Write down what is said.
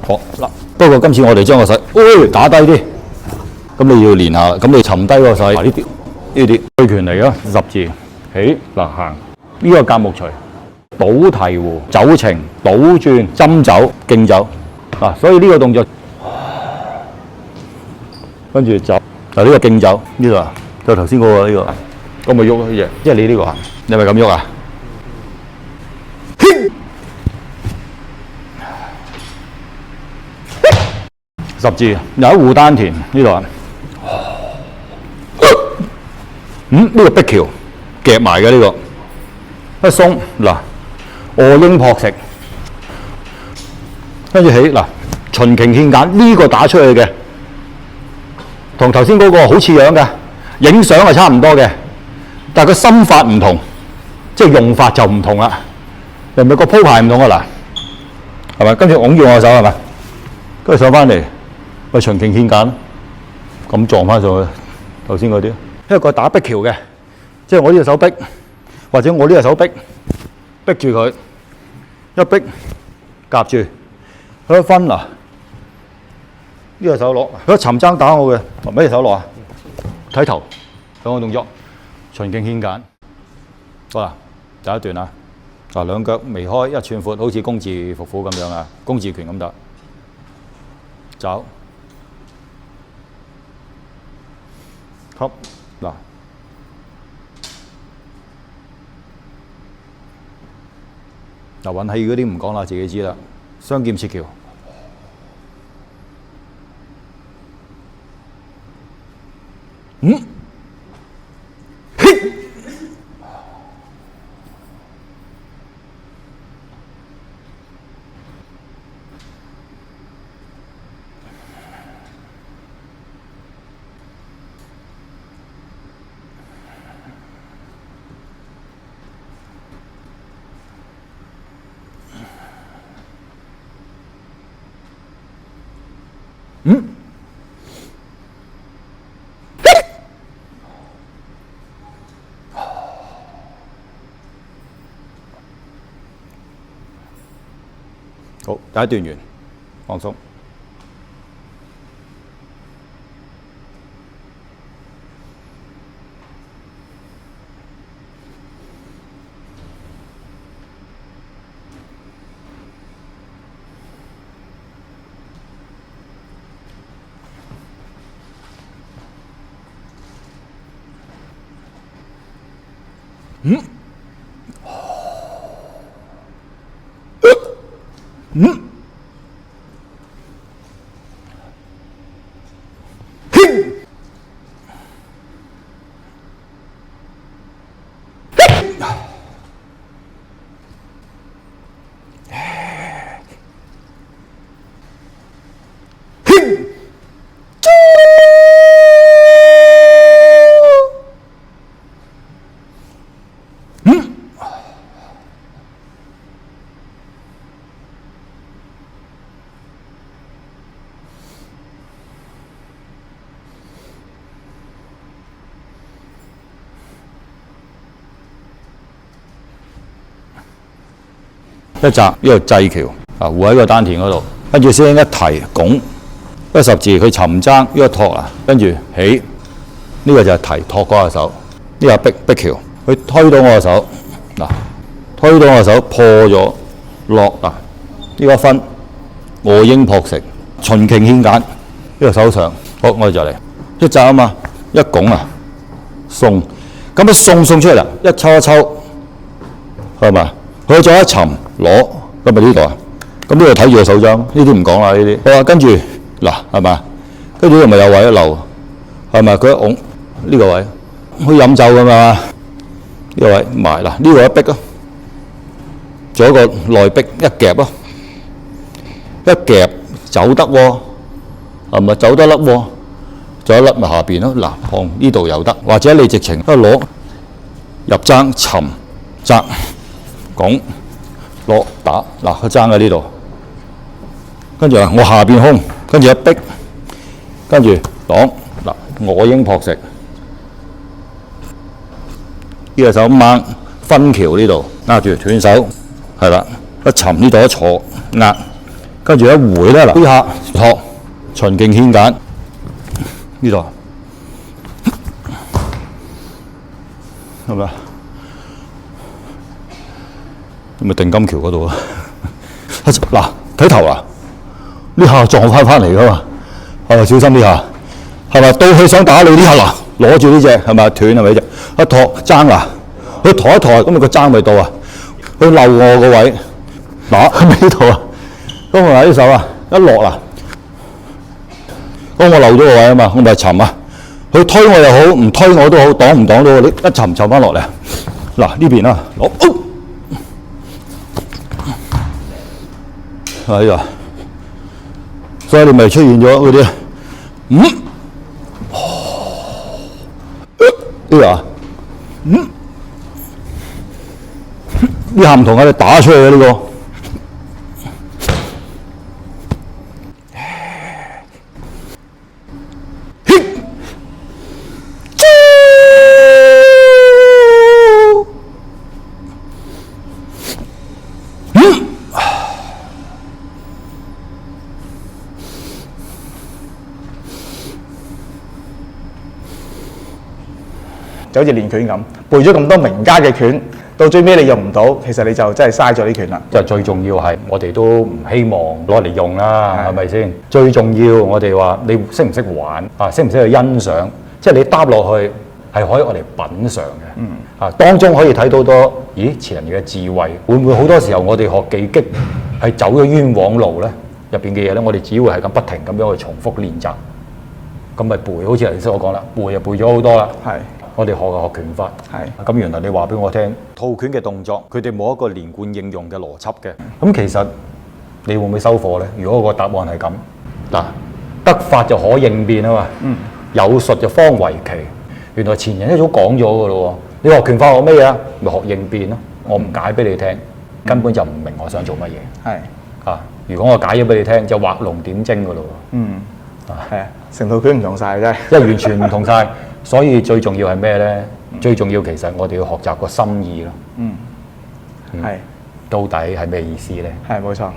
好嗱，不過今次我哋將個勢，打低啲，咁你要練下，咁你沉低個勢，呢啲對拳嚟嘅十字起嗱行，呢個甲木錘，倒提壺、走程、倒轉、針走、徑走嗱，所以呢個動作跟住走嗱，呢個徑走呢度啊，就頭先嗰個呢個，咁咪喐嘅，即係你呢個行，你係咪咁喐啊？十字有一護丹田呢度啊，呢個壁橋夾埋嘅呢個，一鬆嗱，卧鷹撲食，跟住起嗱，秦瓊獻簡呢個打出去嘅，同頭先嗰個好似樣嘅，影相係差唔多嘅，但係個心法唔同，即係用法就唔同啦，係咪個鋪排唔同啊嗱？係咪？跟住擁住我手係咪？跟住上翻嚟。個秦瓊獻簡咁撞翻上去，頭先嗰啲，因為佢打壁橋嘅，即係我呢隻手逼，或者我呢隻手逼住佢，一逼夾住，佢一分嗱，呢隻手攞，佢一沉踭打我嘅，咩隻手攞啊？睇頭兩個動作，秦瓊獻簡，好啦，第一段啊，嗱兩腳微開1寸闊，好似公字伏虎咁樣啊，公字拳咁打，走。吸嗱，運氣嗰啲唔講啦，自己知啦。雙劍切橋，好，第一段完，放鬆。一擲呢個制橋啊，護喺個丹田嗰度，跟住先一提拱，一個十字佢沉踭呢個托啊，跟住起呢個就係提托嗰個手，呢個壁橋，佢推到我個手嗱，推到我個手破咗落啊，呢個分卧鷹撲食，秦瓊獻簡呢個手上，好我哋就嚟一擲啊嘛，一拱啊送，咁一送出嚟啦，一抽係嘛？佢再一沉攞，咁咪呢度啊？咁呢度睇住個手踭，呢啲唔講啦，呢啲。好啦，跟住嗱係嘛？跟住呢度咪有位一漏，係咪？佢一拱呢個位，去飲酒㗎嘛？呢個位埋嗱，呢個一逼咯，做一個內逼一夾咯，一夾走得喎，係咪走得甩喎？仲有甩咪下邊咯，嗱，碰呢度又得，或者你直情一攞入踭沉擲。拱攞打嗱，佢爭喺呢度，跟住我下邊空，跟住一逼，跟住擋嗱，卧鷹撲食，呢個手掹分橋呢度壓住斷手，係啦，一沉呢度一坐壓，跟住一回咧，嗱呢下托循徑牽緊呢度，係咪啊？咪定金橋嗰度啊！嗱，睇頭啊！呢下撞翻嚟噶嘛，係咪小心呢下？係咪到佢想打你呢下嗱，攞住呢隻係咪斷係咪啫？一托爭啊，佢抬一抬，咁咪個爭咪到啊？佢漏我個位，嗱喺呢度啊，咁我呢手啊一落啦，咁我漏咗個位啊嘛，我咪沉啊。佢推我又好，唔推我都好，擋唔擋到你一沉翻落嚟。嗱呢邊啊，攞係啊，所以你咪出現咗嗰啲呢個呢下唔同啊！你打出去嘅呢個。就好似練拳咁，背咗咁多名家嘅拳，到最尾你用唔到，其實你就真係嘥咗啲拳啦。就最重要係我哋都唔希望攞嚟用啦，係咪先？最重要我哋話你識唔識玩啊？識唔識去欣賞？即係你搭落去係可以我哋品嚐嘅。啊，當中可以睇到多，咦前人嘅智慧，會唔會好多時候我哋學技擊係走咗冤枉路咧？入邊嘅嘢咧，我哋只會係咁不停咁樣去重複練習，咁咪背。好似頭先我講啦，背就背咗好多啦。係。我哋學拳法，咁原來你話俾我聽，套拳嘅動作，佢哋冇一個連貫應用嘅邏輯嘅。咁其實你會唔會收貨咧？如果個答案係咁，嗱，得法就可應變啊嘛，有術就方為奇。原來前人一早講咗㗎咯喎。你學拳法學咩嘢啊？咪學應變咯。我唔解俾你聽，根本就唔明我想做乜嘢。係啊，如果我解咗俾你聽，就畫龍點睛㗎咯喎。係啊，成套拳唔同晒真係，因為完全唔同晒。所以最重要係咩咧？最重要其實我哋要學習個心意咯。係到底係咩意思咧？係冇錯。